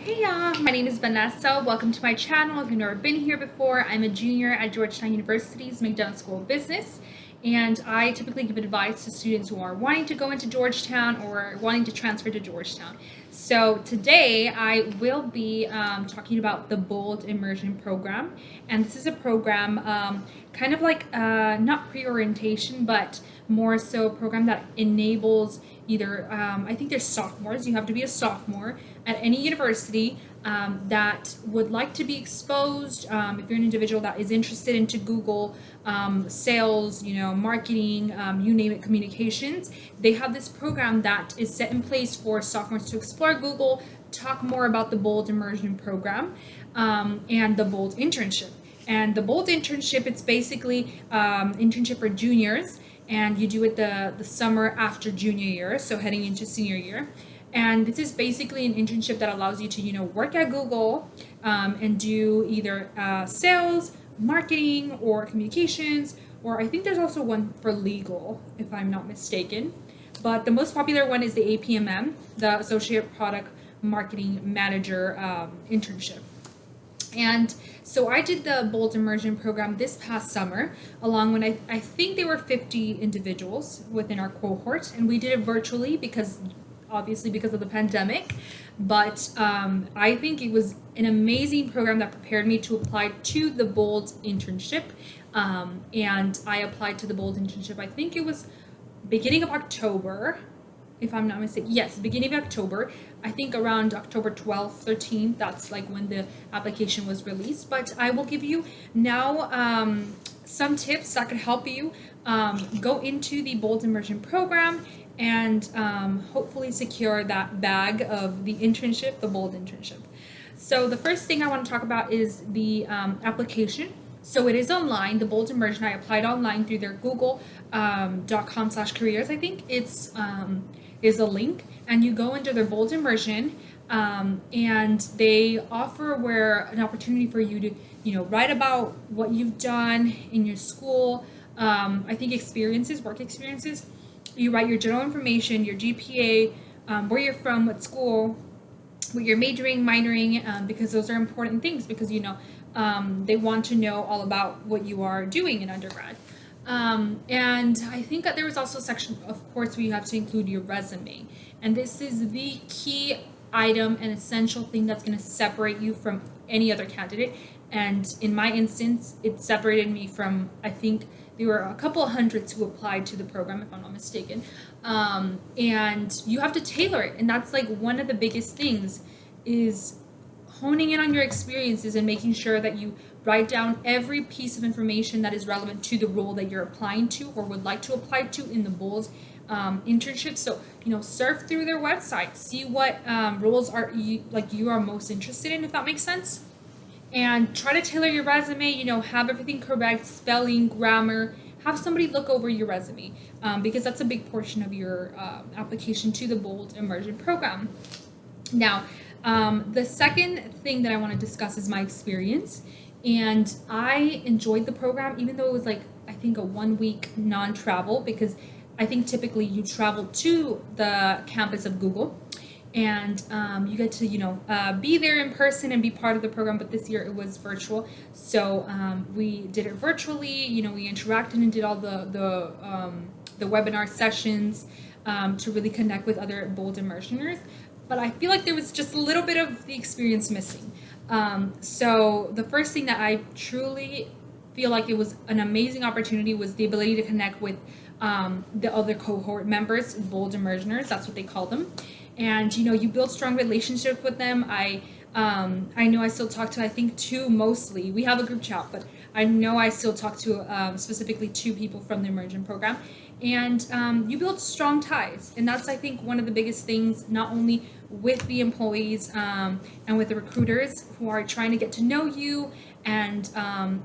Hey y'all, my name is Vanessa. Welcome to my channel. If you've never been here before, I'm a junior at Georgetown University's McDonough School of Business, and I typically give advice to students who are wanting to go into Georgetown or wanting to transfer to Georgetown. So today I will be talking about the Bold Immersion program, and this is a program kind of like not pre-orientation, but more so a program that enables either I think there's sophomores. You have to be a sophomore at any university that would like to be exposed. If you're an individual that is interested into Google sales, marketing, you name it, communications, they have this program that is set in place for sophomores to explore Google, talk more about the Bold Immersion program, and the Bold internship. And the Bold internship, it's basically internship for juniors, and you do it the summer after junior year, so heading into senior year. And this is basically an internship that allows you to work at Google and do either sales, marketing, or communications, or I think there's also one for legal, if I'm not mistaken. But the most popular one is the APMM, the Associate Product Marketing Manager internship. And so I did the Bold Immersion program this past summer, along with I think there were 50 individuals within our cohort, and we did it virtually because obviously because of the pandemic. But I think it was an amazing program that prepared me to apply to the Bold internship. And I applied to the Bold internship, I think it was beginning of October, if I'm not mistaken. Yes, beginning of October. I think around October 12th, 13th, that's like when the application was released. But I will give you now some tips that could help you go into the Bold Immersion program and hopefully secure that bag of the internship, the Bold internship. So the first thing I want to talk about is the application. So it is online, the Bold Immersion. I applied online through their google.com/careers. I think it's is a link, and you go into their Bold Immersion, and they offer an opportunity for you to write about what you've done in your school. I think work experiences. You write your general information, your GPA, where you're from, what school, what you're majoring, minoring, because those are important things because they want to know all about what you are doing in undergrad. And I think that there was also a section, of course, where you have to include your resume. And this is the key item and essential thing that's going to separate you from any other candidate. And in my instance, it separated me from, I think, there were a couple of hundreds who applied to the program, if I'm not mistaken. And you have to tailor it. And that's like one of the biggest things is honing in on your experiences and making sure that you write down every piece of information that is relevant to the role that you're applying to or would like to apply to in the Bold internship. So, surf through their website, see what roles you are most interested in, if that makes sense. And try to tailor your resume, have everything correct, spelling, grammar. Have somebody look over your resume because that's a big portion of your application to the Bold Immersion program. Now, the second thing that I want to discuss is my experience. And I enjoyed the program, even though it was I think a 1 week non-travel, because I think typically you travel to the campus of Google and you get to, be there in person and be part of the program. But this year it was virtual. So we did it virtually, we interacted and did all the webinar sessions to really connect with other Bold Immersioners. But I feel like there was just a little bit of the experience missing. So the first thing that I truly feel like it was an amazing opportunity was the ability to connect with the other cohort members, Bold Immersioners, that's what they call them. And, you build strong relationships with them. I know I still talk to, I think, two mostly. We have a group chat, but I know I still talk to specifically two people from the Immersion program. And you build strong ties. And that's, I think, one of the biggest things, not only with the employees and with the recruiters who are trying to get to know you and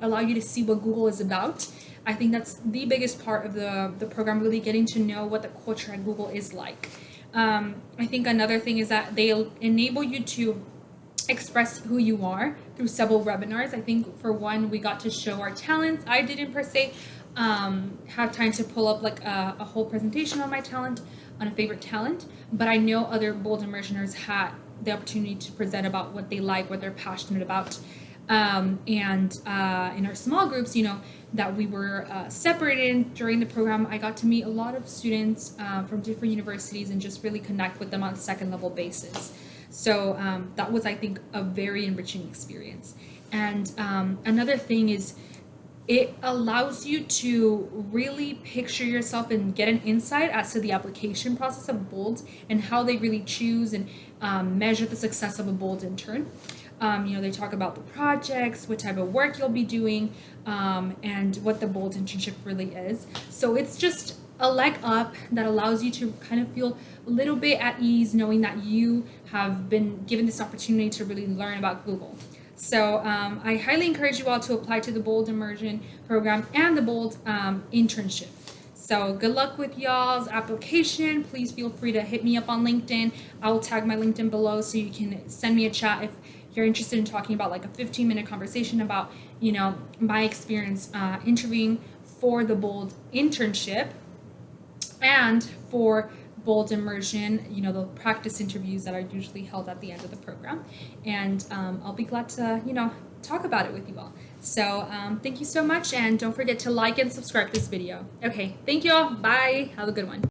allow you to see what Google is about. I think that's the biggest part of the program, really getting to know what the culture at Google is like. I think another thing is that they enable you to express who you are through several webinars. I think for one, we got to show our talents. I didn't per se have time to pull up a whole presentation on my talent, on a favorite talent, but I know other Bold Immersioners had the opportunity to present about what they like, what they're passionate about. In our small groups, that we were separated during the program, I got to meet a lot of students from different universities and just really connect with them on a second level basis. So that was, I think, a very enriching experience. And another thing is, it allows you to really picture yourself and get an insight as to the application process of BOLD and how they really choose and measure the success of a BOLD intern. They talk about the projects, what type of work you'll be doing, and what the BOLD internship really is. So it's just a leg up that allows you to kind of feel a little bit at ease knowing that you have been given this opportunity to really learn about Google. So I highly encourage you all to apply to the BOLD Immersion program and the BOLD internship. So good luck with y'all's application. Please feel free to hit me up on LinkedIn. I will tag my LinkedIn below so you can send me a chat if you're interested in talking about like a 15-minute conversation about, my experience interviewing for the BOLD internship and for BOLD Immersion, the practice interviews that are usually held at the end of the program. And I'll be glad to, talk about it with you all. So thank you so much, and don't forget to like and subscribe to this video. Okay, thank you all. Bye. Have a good one.